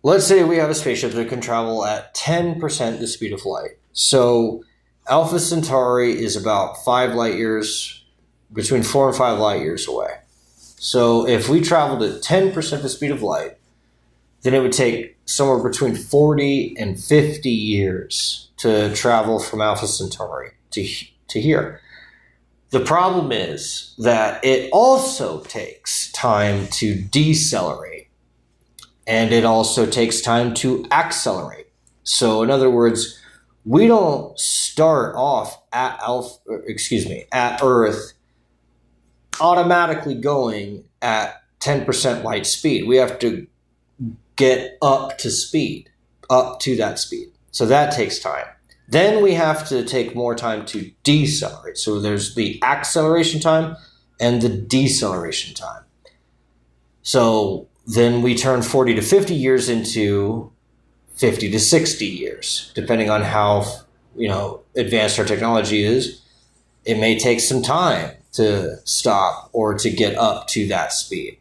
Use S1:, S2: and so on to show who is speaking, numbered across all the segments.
S1: let's say we have a spaceship that can travel at 10% the speed of light. So Alpha Centauri is about 5 light years, between 4 and 5 light years away. So if we traveled at 10% the speed of light, then it would take somewhere between 40 and 50 years to travel from Alpha Centauri to here. The problem is that it also takes time to decelerate, and it also takes time to accelerate. So in other words, we don't start off at at Earth automatically going at 10% light speed. We have to get up to that speed. So that takes time. Then we have to take more time to decelerate. So there's the acceleration time and the deceleration time. So then we turn 40 to 50 years into 50 to 60 years, depending on how advanced our technology is. It may take some time to stop or to get up to that speed.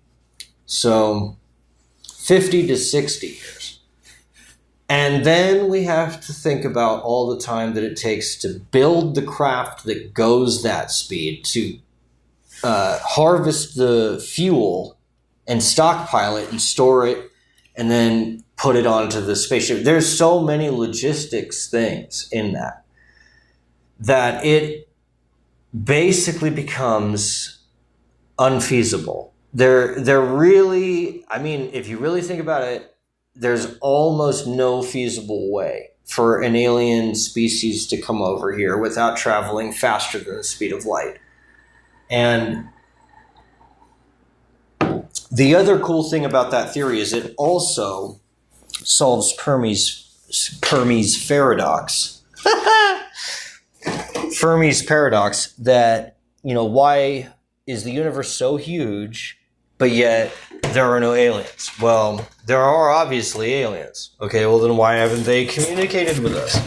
S1: So 50 to 60 years. And then we have to think about all the time that it takes to build the craft that goes that speed, to harvest the fuel and stockpile it and store it and then put it onto the spaceship. There's so many logistics things in that it basically becomes unfeasible. They're really, if you really think about it, there's almost no feasible way for an alien species to come over here without traveling faster than the speed of light. And the other cool thing about that theory is it also solves Fermi's paradox. Fermi's paradox that, why is the universe so huge, but yet there are no aliens? Well, there are obviously aliens. Okay, well then why haven't they communicated with us?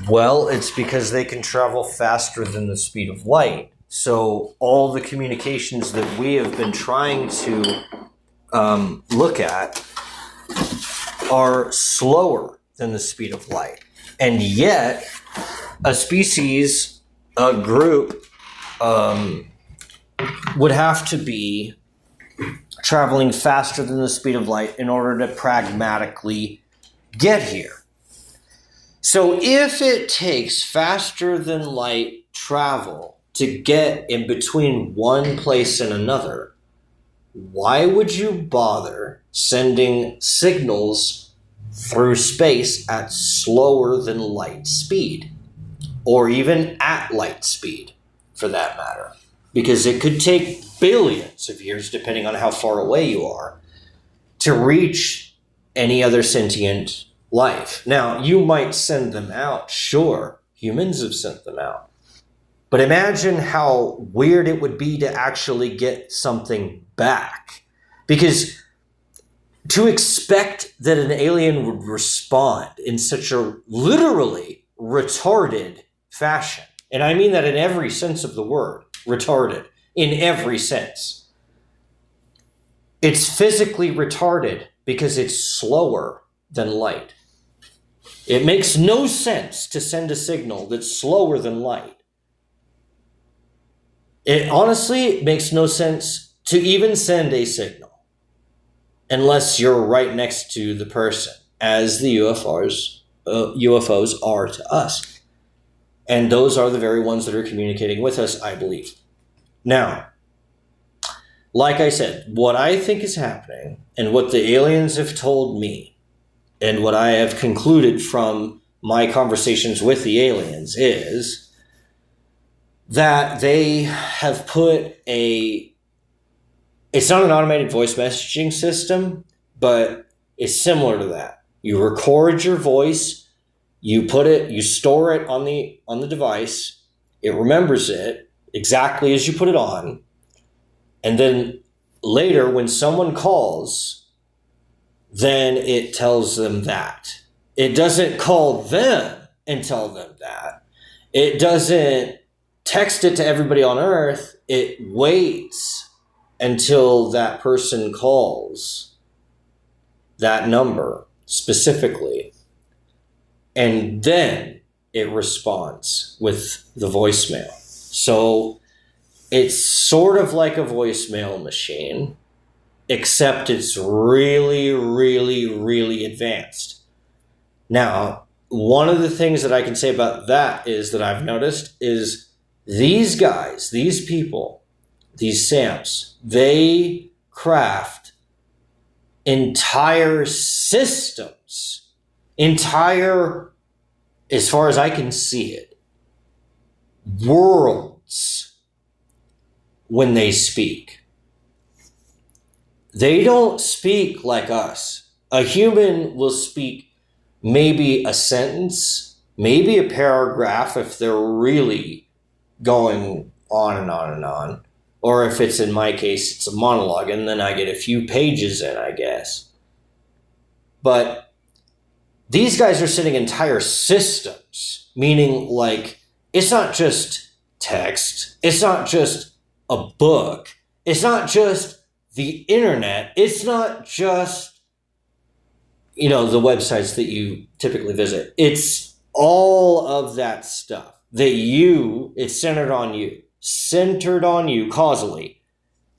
S1: Well, it's because they can travel faster than the speed of light. So all the communications that we have been trying to look at are slower than the speed of light. And yet, a species, a group, would have to be traveling faster than the speed of light in order to pragmatically get here. So if it takes faster than light travel to get in between one place and another, why would you bother sending signals through space at slower than light speed? Or even at light speed, for that matter? Because it could take billions of years, depending on how far away you are, to reach any other sentient life. Now, you might send them out. Sure, humans have sent them out. But imagine how weird it would be to actually get something back. Because to expect that an alien would respond in such a literally retarded fashion, and I mean that in every sense of the word, retarded, in every sense. It's physically retarded because it's slower than light. It makes no sense to send a signal that's slower than light. It makes no sense to even send a signal unless you're right next to the person, as the UFOs are to us. And those are the very ones that are communicating with us, I believe. Now, like I said, what I think is happening and what the aliens have told me and what I have concluded from my conversations with the aliens is that they have put it's not an automated voice messaging system, but it's similar to that. You record your voice, you store it on the device, it remembers it exactly as you put it on, and then later when someone calls, then it tells them that. It doesn't call them and tell them that. It doesn't text it to everybody on Earth. It waits until that person calls that number specifically, and then it responds with the voicemail. So it's sort of like a voicemail machine, except it's really, really, really advanced. Now, one of the things that I can say about that is that I've noticed is these guys, these people, these SAMs, they craft entire systems, entire, as far as I can see it, worlds when they speak. They don't speak like us. A human will speak maybe a sentence, maybe a paragraph if they're really going on and on and on. Or if it's, in my case, it's a monologue, and then I get a few pages in, I guess. But these guys are sending entire systems, meaning like it's not just text, it's not just a book, it's not just the internet, it's not just, the websites that you typically visit. It's all of that stuff it's centered on you causally.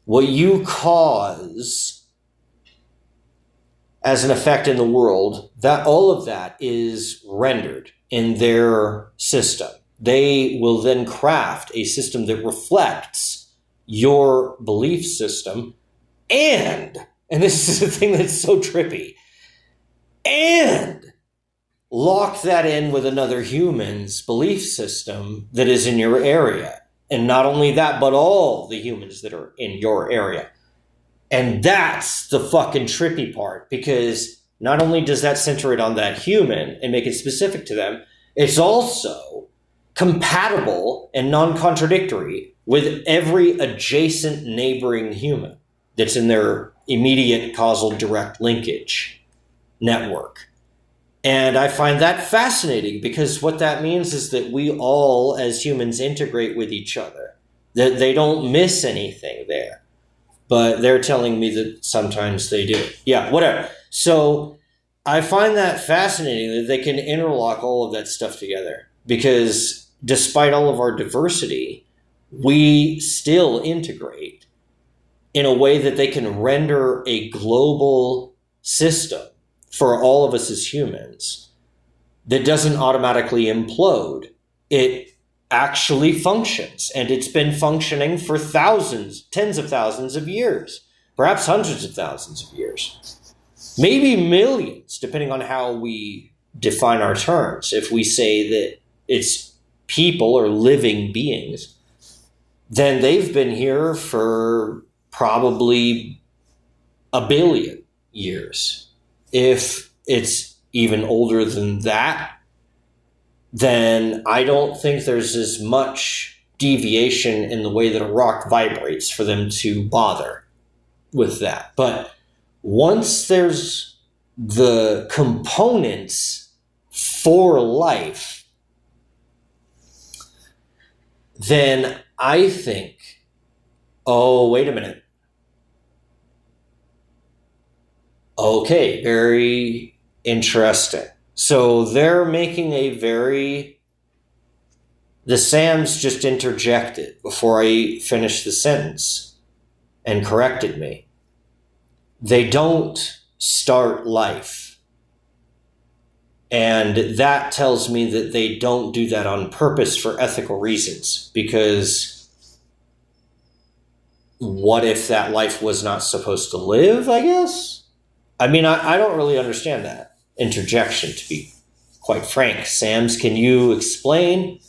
S1: What you cause as an effect in the world, that all of that is rendered in their system. They will then craft a system that reflects your belief system, and this is the thing that's so trippy, and lock that in with another human's belief system that is in your area. And not only that, but all the humans that are in your area. And that's the fucking trippy part, because not only does that center it on that human and make it specific to them, it's also compatible and non-contradictory with every adjacent neighboring human that's in their immediate causal direct linkage network. And I find that fascinating, because what that means is that we all, as humans, integrate with each other. That they don't miss anything there. But they're telling me that sometimes they do. Yeah, whatever. So I find that fascinating that they can interlock all of that stuff together. Because despite all of our diversity, we still integrate in a way that they can render a global system for all of us as humans that doesn't automatically implode. It actually functions, and it's been functioning for thousands, tens of thousands of years, perhaps hundreds of thousands of years, maybe millions, depending on how we define our terms. If we say that it's people or living beings, then they've been here for probably 1 billion years. If it's even older than that, then I don't think there's as much deviation in the way that a rock vibrates for them to bother with that. But once there's the components for life, then I think, oh, wait a minute. Okay, very interesting. So they're making the SAMs just interjected before I finished the sentence and corrected me. They don't start life. And that tells me that they don't do that on purpose for ethical reasons, because what if that life was not supposed to live, I guess? I mean, I don't really understand that interjection, to be quite frank. SAMs, can you explain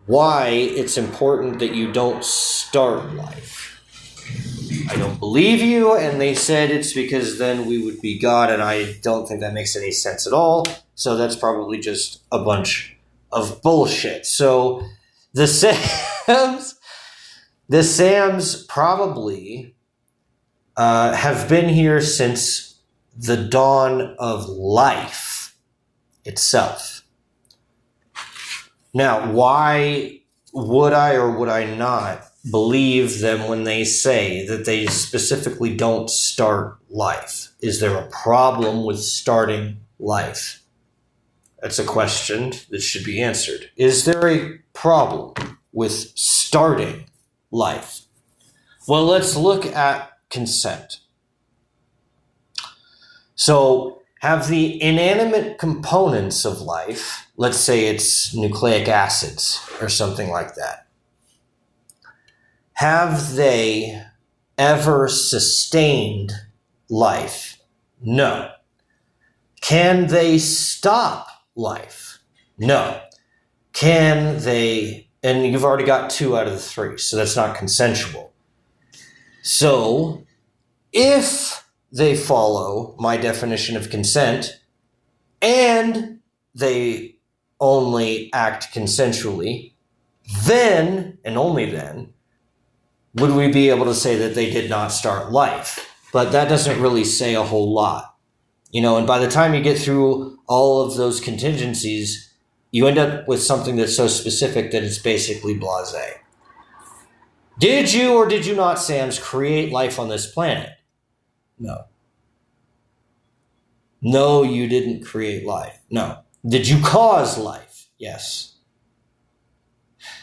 S1: why it's important that you don't start life? I don't believe you, and they said it's because then we would be God, and I don't think that makes any sense at all. So that's probably just a bunch of bullshit. So the SAMs probably have been here since the dawn of life itself. Now, why would I or would I not believe them when they say that they specifically don't start life? Is there a problem with starting life? That's a question that should be answered. Is there a problem with starting life? Well, let's look at consent. So, have the inanimate components of life, let's say it's nucleic acids or something like that, have they ever sustained life? No. Can they stop life? No. Can they, and you've already got 2 out of the 3, so that's not consensual. So, if they follow my definition of consent and they only act consensually, then, and only then, would we be able to say that they did not start life? But that doesn't really say a whole lot. And by the time you get through all of those contingencies, you end up with something that's so specific that it's basically blasé. Did you or did you not, Sams, create life on this planet? No. No, you didn't create life. No. Did you cause life? Yes.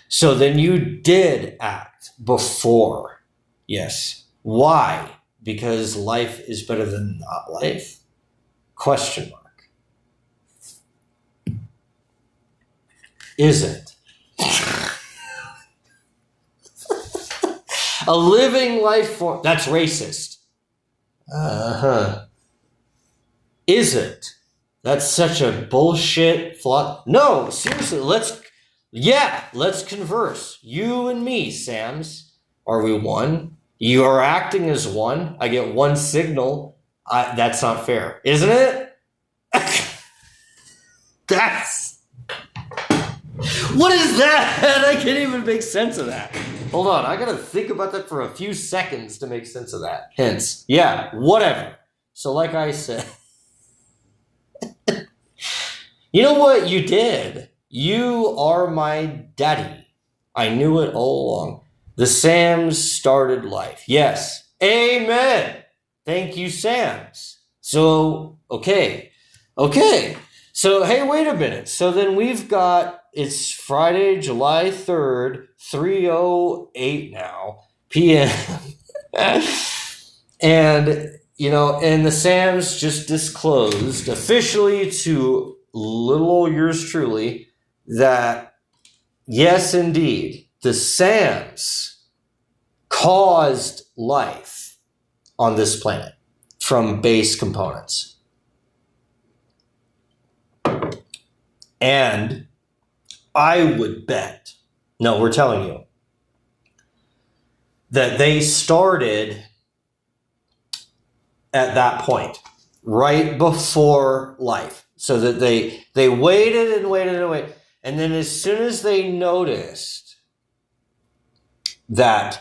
S1: So then you did act before. Yes. Why? Because life is better than not life? Question mark. Is it? A living life form. That's racist. Is it? That's such a bullshit flaw. No, seriously, let's converse. You and me, Sams. Are we one? You are acting as one. I get one signal. That's not fair, isn't it? What is that? I can't even make sense of that. Hold on, I gotta think about that for a few seconds to make sense of that. Hence, yeah, whatever. So like I said, you know what you did? You are my daddy. I knew it all along. The Sams started life. Yes. Amen. Thank you, Sams. So, okay. So, hey, wait a minute. So then we've got, it's Friday, July 3rd, 3:08 now, p.m. And, and the Sams just disclosed officially to little old yours truly that, yes, indeed, the Sams caused life on this planet from base components. And I would bet, no, we're telling you, that they started at that point, right before life. So that they waited and waited and waited. And then as soon as they noticed that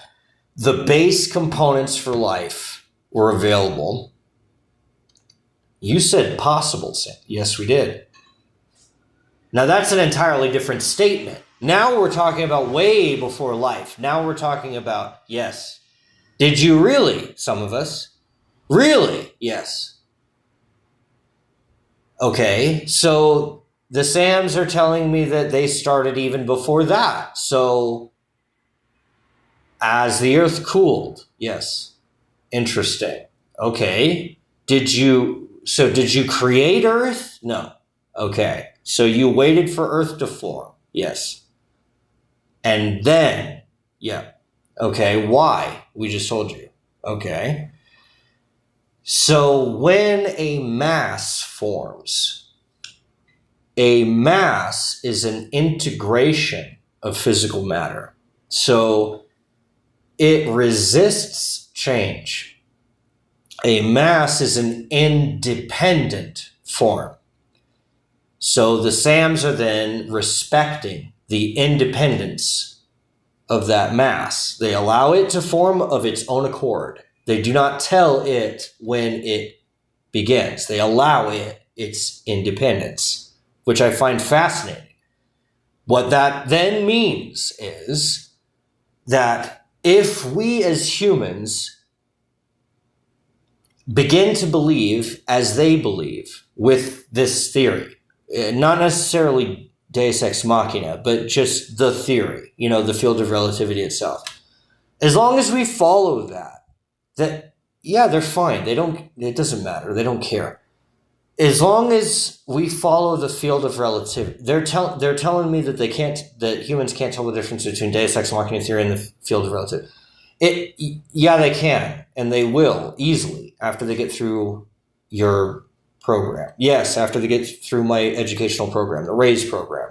S1: the base components for life were available, you said possible, Sam. Yes, we did. Now that's an entirely different statement. Now we're talking about way before life. Now we're talking about, yes. Did you really? Some of us. Really? Yes. Okay, so the Sams are telling me that they started even before that. So as the earth cooled, yes. Interesting. Okay. Did you create Earth? No. Okay. So you waited for Earth to form. Yes. And then, yeah. Okay. Why? We just told you. Okay. So when a mass forms, a mass is an integration of physical matter. So it resists change. A mass is an independent form. So the Sams are then respecting the independence of that mass. They allow it to form of its own accord. They do not tell it when it begins. They allow it its independence, which I find fascinating. What that then means is that if we as humans begin to believe as they believe with this theory, not necessarily Deus Ex Machina, but just the theory, the field of relativity itself. As long as we follow that, yeah, they're fine. It doesn't matter. They don't care. As long as we follow the field of relativity, they're telling me that humans can't tell the difference between Deus Ex Machina theory and the field of relativity. Yeah, they can, and they will easily after they get through your program. Yes, after they get through my educational program, the RAISE program,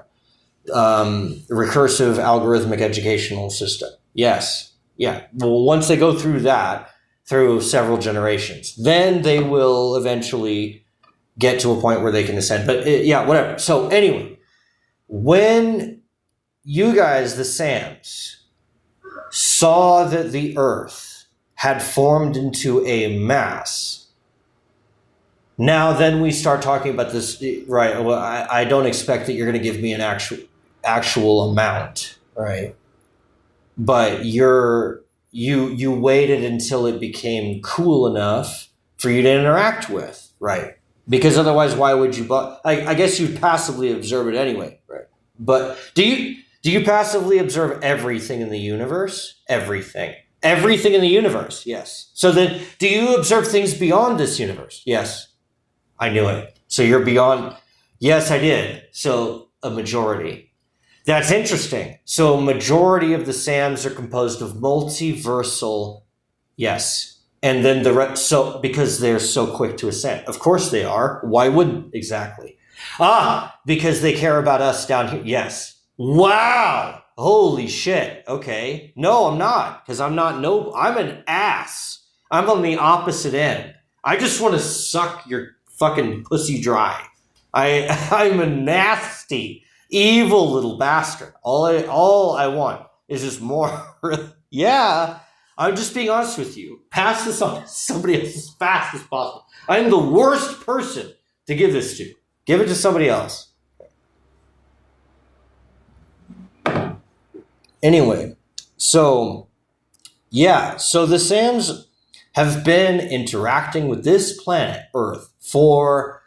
S1: the recursive algorithmic educational system. Yes, yeah. Well, once they go through that, through several generations, then they will eventually get to a point where they can ascend. But yeah, whatever. So anyway, when you guys, the Sams, saw that the Earth had formed into a mass, now then we start talking about this, right? Well, I don't expect that you're going to give me an actual amount, right? But you waited until it became cool enough for you to interact with, right? Because otherwise, why would you? I guess you'd passively observe it anyway, right? But do you passively observe everything in the universe? Everything in the universe, yes. So then, do you observe things beyond this universe? Yes. I knew it. So you're beyond. Yes, I did. So a majority. That's interesting. So a majority of the SAMs are composed of multiversal. Yes. And then the rest, so because they're so quick to ascend. Of course they are. Why wouldn't exactly? Because they care about us down here. Yes. Wow. Holy shit. Okay. No, I'm not. Because I'm not noble. I'm an ass. I'm on the opposite end. I just want to suck your fucking pussy dry. I'm a nasty, evil little bastard. All I want is just more. Yeah. I'm just being honest with you. Pass this on to somebody else as fast as possible. I'm the worst person to give this to. Give it to somebody else. Anyway, so the SAMs have been interacting with this planet, Earth, for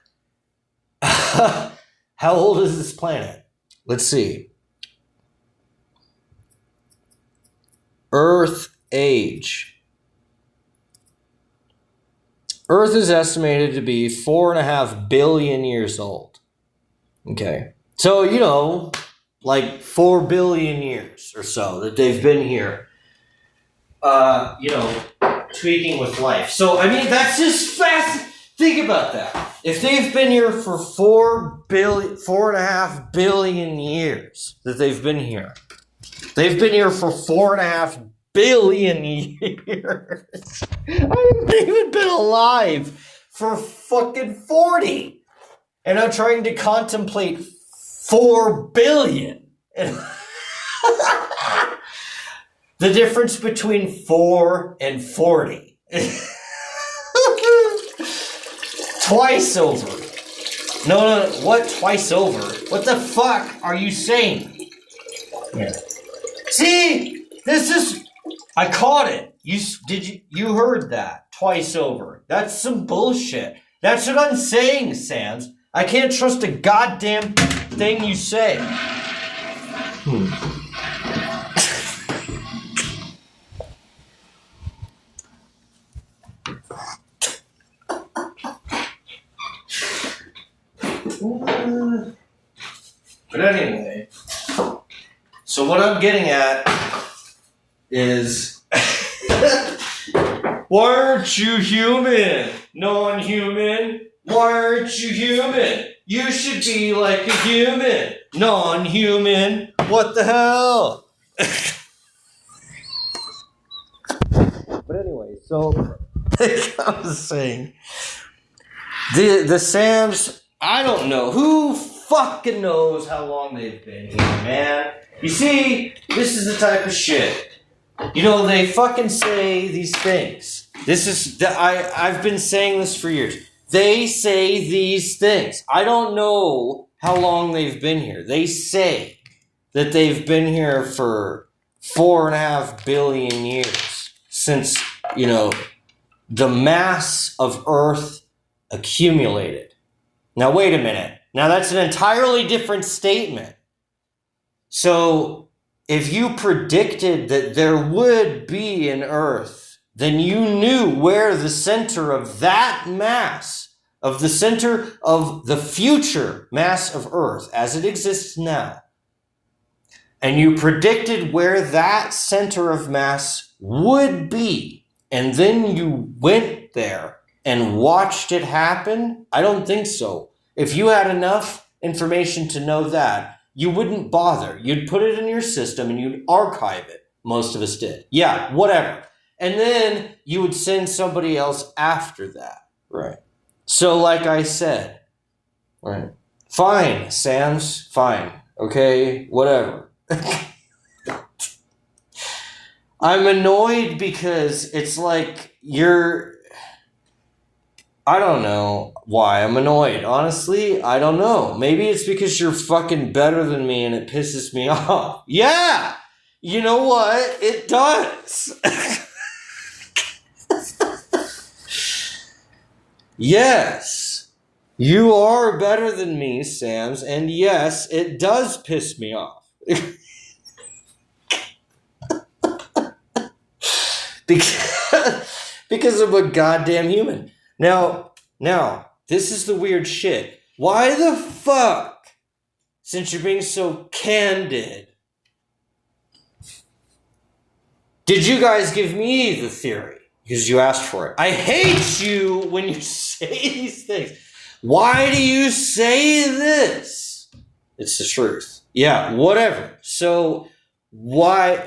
S1: how old is this planet? Let's see. Earth age. Earth is estimated to be 4.5 billion years old. Okay. So, like 4 billion years or so that they've been here, tweaking with life. So, I mean, that's just fast. Think about that. If they've been here for 4.5 billion years that they've been here for 4.5 billion years. I haven't even been alive for fucking 40. And I'm trying to contemplate 4 billion. The difference between 4 and 40. Twice over. No, what twice over? What the fuck are you saying? Yeah. See, I caught it. You heard that twice over. That's some bullshit. That's what I'm saying, Sans. I can't trust a goddamn thing you say. But anyway, so what I'm getting at is, why aren't you human? Non-human? Why aren't you human? You should be like a human. Non-human? What the hell? But anyway, so like I was saying, the SAMs, I don't know. Who fucking knows how long they've been here, man? You see, this is the type of shit. They fucking say these things. I've been saying this for years. They say these things. I don't know how long they've been here. They say that they've been here for 4.5 billion years since, the mass of Earth accumulated. Now, wait a minute. Now, that's an entirely different statement. So, if you predicted that there would be an Earth, then you knew where the center of that mass, of the center of the future mass of Earth as it exists now, and you predicted where that center of mass would be, and then you went there and watched it happen? I don't think so. If you had enough information to know that, you wouldn't bother. You'd put it in your system and you'd archive it. Most of us did. Yeah, whatever. And then you would send somebody else after that. Right. So like I said, right. Fine, Sam's, fine. Okay, whatever. I'm annoyed because it's like I don't know why I'm annoyed. Honestly, I don't know. Maybe it's because you're fucking better than me and it pisses me off. Yeah! You know what? It does. Yes. You are better than me, Sams, and yes, it does piss me off. because I'm a goddamn human. Now, this is the weird shit. Why the fuck, since you're being so candid, did you guys give me the theory? Because you asked for it. I hate you when you say these things. Why do you say this? It's the truth. Yeah, whatever. So, why,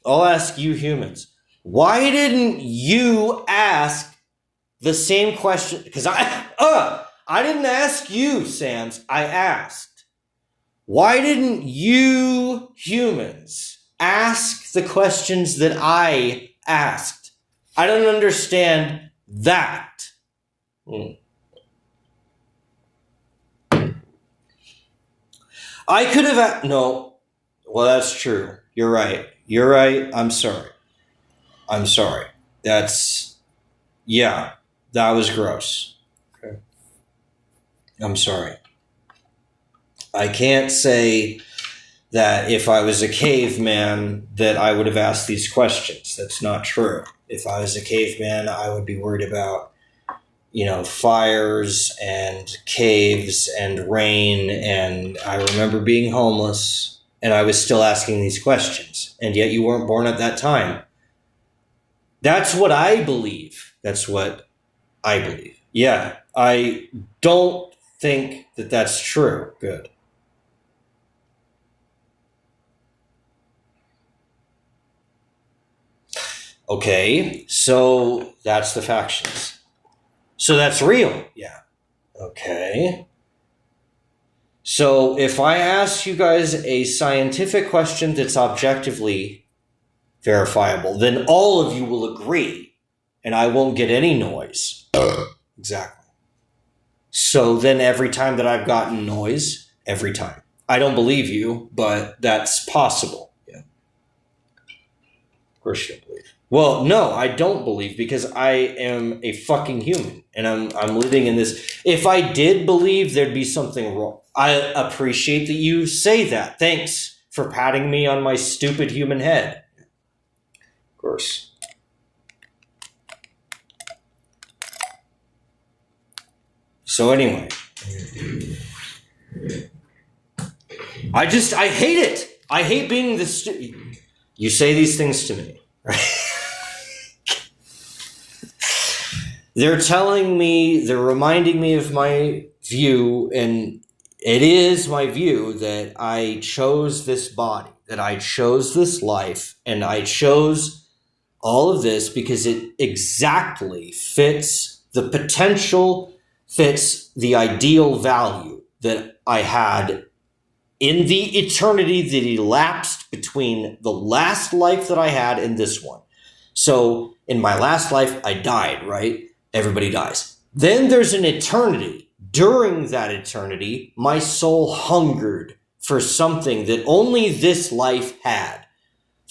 S1: I'll ask you humans. Why didn't you ask the same question? Because I didn't ask you, Sams. I asked. Why didn't you humans ask the questions that I asked? I don't understand that. I could have... No. Well, that's true. You're right. I'm sorry. Yeah, that was gross. Okay. I'm sorry. I can't say that if I was a caveman that I would have asked these questions. That's not true. If I was a caveman, I would be worried about, fires and caves and rain. And I remember being homeless and I was still asking these questions. And yet you weren't born at that time. That's what I believe. Yeah, I don't think that that's true. Good. Okay, so that's the factions. So that's real. Yeah. Okay. So if I ask you guys a scientific question that's objectively verifiable, then all of you will agree, and I won't get any noise. Exactly. So then every time that I've gotten noise, every time. I don't believe you, but that's possible. Yeah. Of course you don't believe. Well, no, I don't believe because I am a fucking human and I'm living in this. If I did believe, there'd be something wrong. I appreciate that you say that. Thanks for patting me on my stupid human head. Of course. So anyway, I hate it. I hate being the you say these things to me, right? They're reminding me of my view, and it is my view that I chose this body, that I chose this life, and I chose all of this because it exactly fits the potential, fits the ideal value that I had in the eternity that elapsed between the last life that I had and this one. So in my last life, I died, right? Everybody dies. Then there's an eternity. During that eternity, my soul hungered for something that only this life had.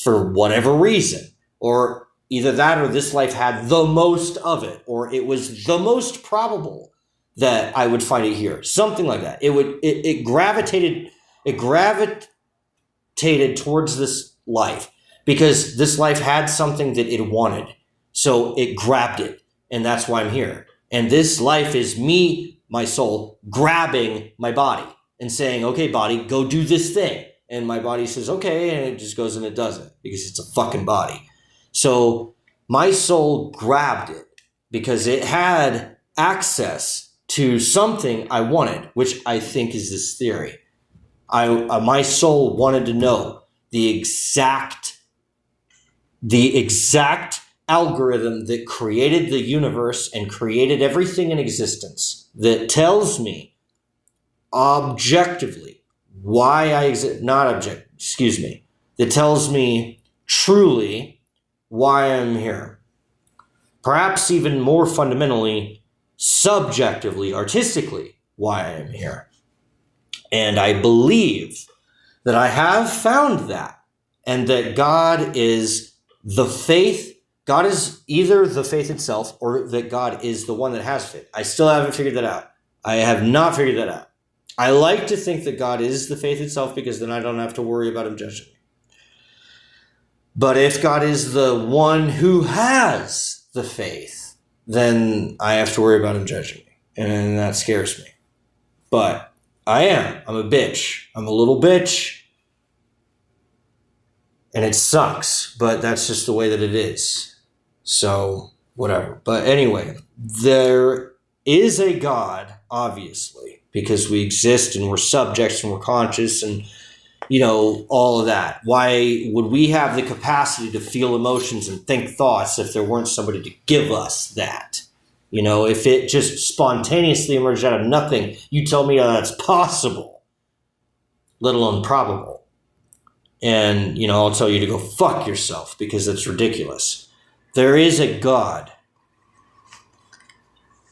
S1: for whatever reason. Or either that or this life had the most of it, or it was the most probable that I would find it here. Something like that. It gravitated towards this life because this life had something that it wanted. So it grabbed it, and that's why I'm here. And this life is me, my soul, grabbing my body and saying, okay, body, go do this thing. And my body says, okay, and it just goes and it does it because it's a fucking body. So my soul grabbed it because it had access to something I wanted, which I think is this theory. My soul wanted to know the exact algorithm that created the universe and created everything in existence that tells me objectively why I exist, that tells me truly why I'm here. Perhaps even more fundamentally, subjectively, artistically, why I am here. And I believe that I have found that, and that God is the faith. God is either the faith itself or that God is the one that has faith. I still haven't figured that out. I have not figured that out. I like to think that God is the faith itself because then I don't have to worry about him judging me. But if God is the one who has the faith, then I have to worry about him judging me. And that scares me. But I'm a bitch. I'm a little bitch. And it sucks, but that's just the way that it is. So, whatever. But anyway, there is a God, obviously, because we exist and we're subjects and we're conscious and, all of that. Why would we have the capacity to feel emotions and think thoughts if there weren't somebody to give us that? If it just spontaneously emerged out of nothing, you tell me that's possible, let alone probable. And, I'll tell you to go fuck yourself because it's ridiculous. There is a God.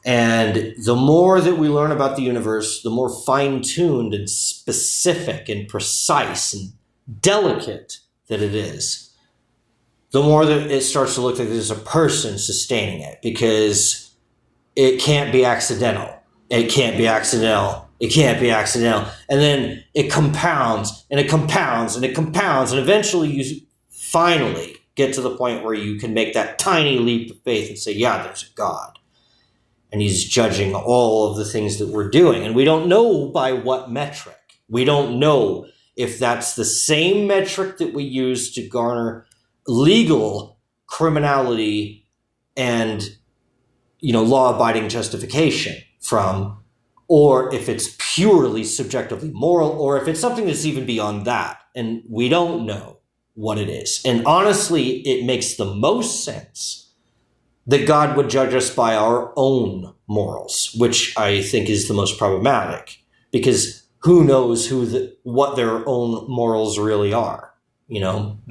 S1: And the more that we learn about the universe, the more fine-tuned and specific and precise and delicate that it is, the more that it starts to look like there's a person sustaining it because it can't be accidental. It can't be accidental. It can't be accidental. And then it compounds and it compounds and it compounds. And eventually you finally get to the point where you can make that tiny leap of faith and say, yeah, there's a God. And he's judging all of the things that we're doing. And we don't know by what metric. We don't know if that's the same metric that we use to garner legal criminality and, law-abiding justification from, or if it's purely subjectively moral, or if it's something that's even beyond that. And we don't know what it is. And honestly, it makes the most sense that God would judge us by our own morals, which I think is the most problematic, because who knows what their own morals really are,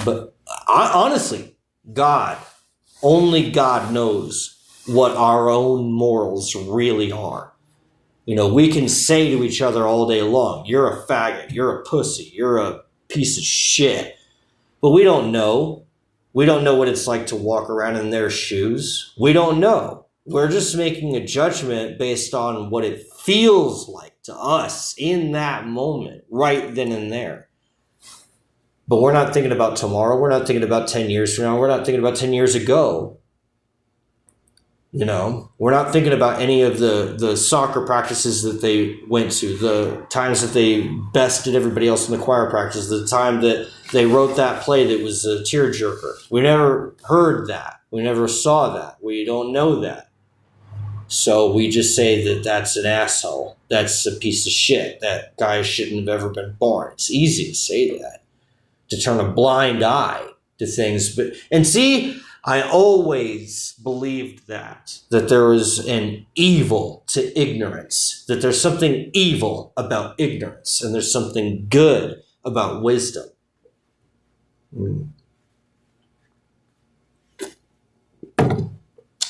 S1: But honestly, only God knows what our own morals really are. We can say to each other all day long, you're a faggot, you're a pussy, you're a piece of shit. But we don't know. We don't know what it's like to walk around in their shoes. We don't know. We're just making a judgment based on what it feels like to us in that moment, right then and there. But we're not thinking about tomorrow. We're not thinking about 10 years from now. We're not thinking about 10 years ago. We're not thinking about any of the soccer practices that they went to, the times that they bested everybody else in the choir practice, the time that they wrote that play that was a tearjerker. We never heard that. We never saw that. We don't know that. So we just say that that's an asshole. That's a piece of shit. That guy shouldn't have ever been born. It's easy to say that, to turn a blind eye to things. And see, I always believed that there is an evil to ignorance, that there's something evil about ignorance, and there's something good about wisdom.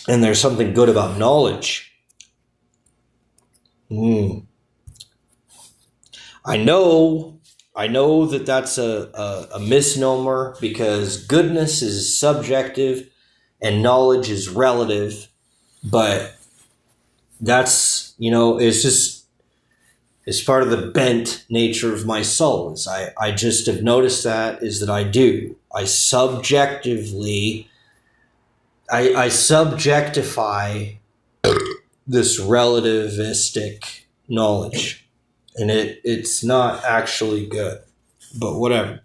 S1: And there's something good about knowledge. I know I know that that's a misnomer because goodness is subjective and knowledge is relative, but that's, it's part of the bent nature of my soul. Is I just have noticed that is that I subjectify this relativistic knowledge, and it's not actually good, but whatever.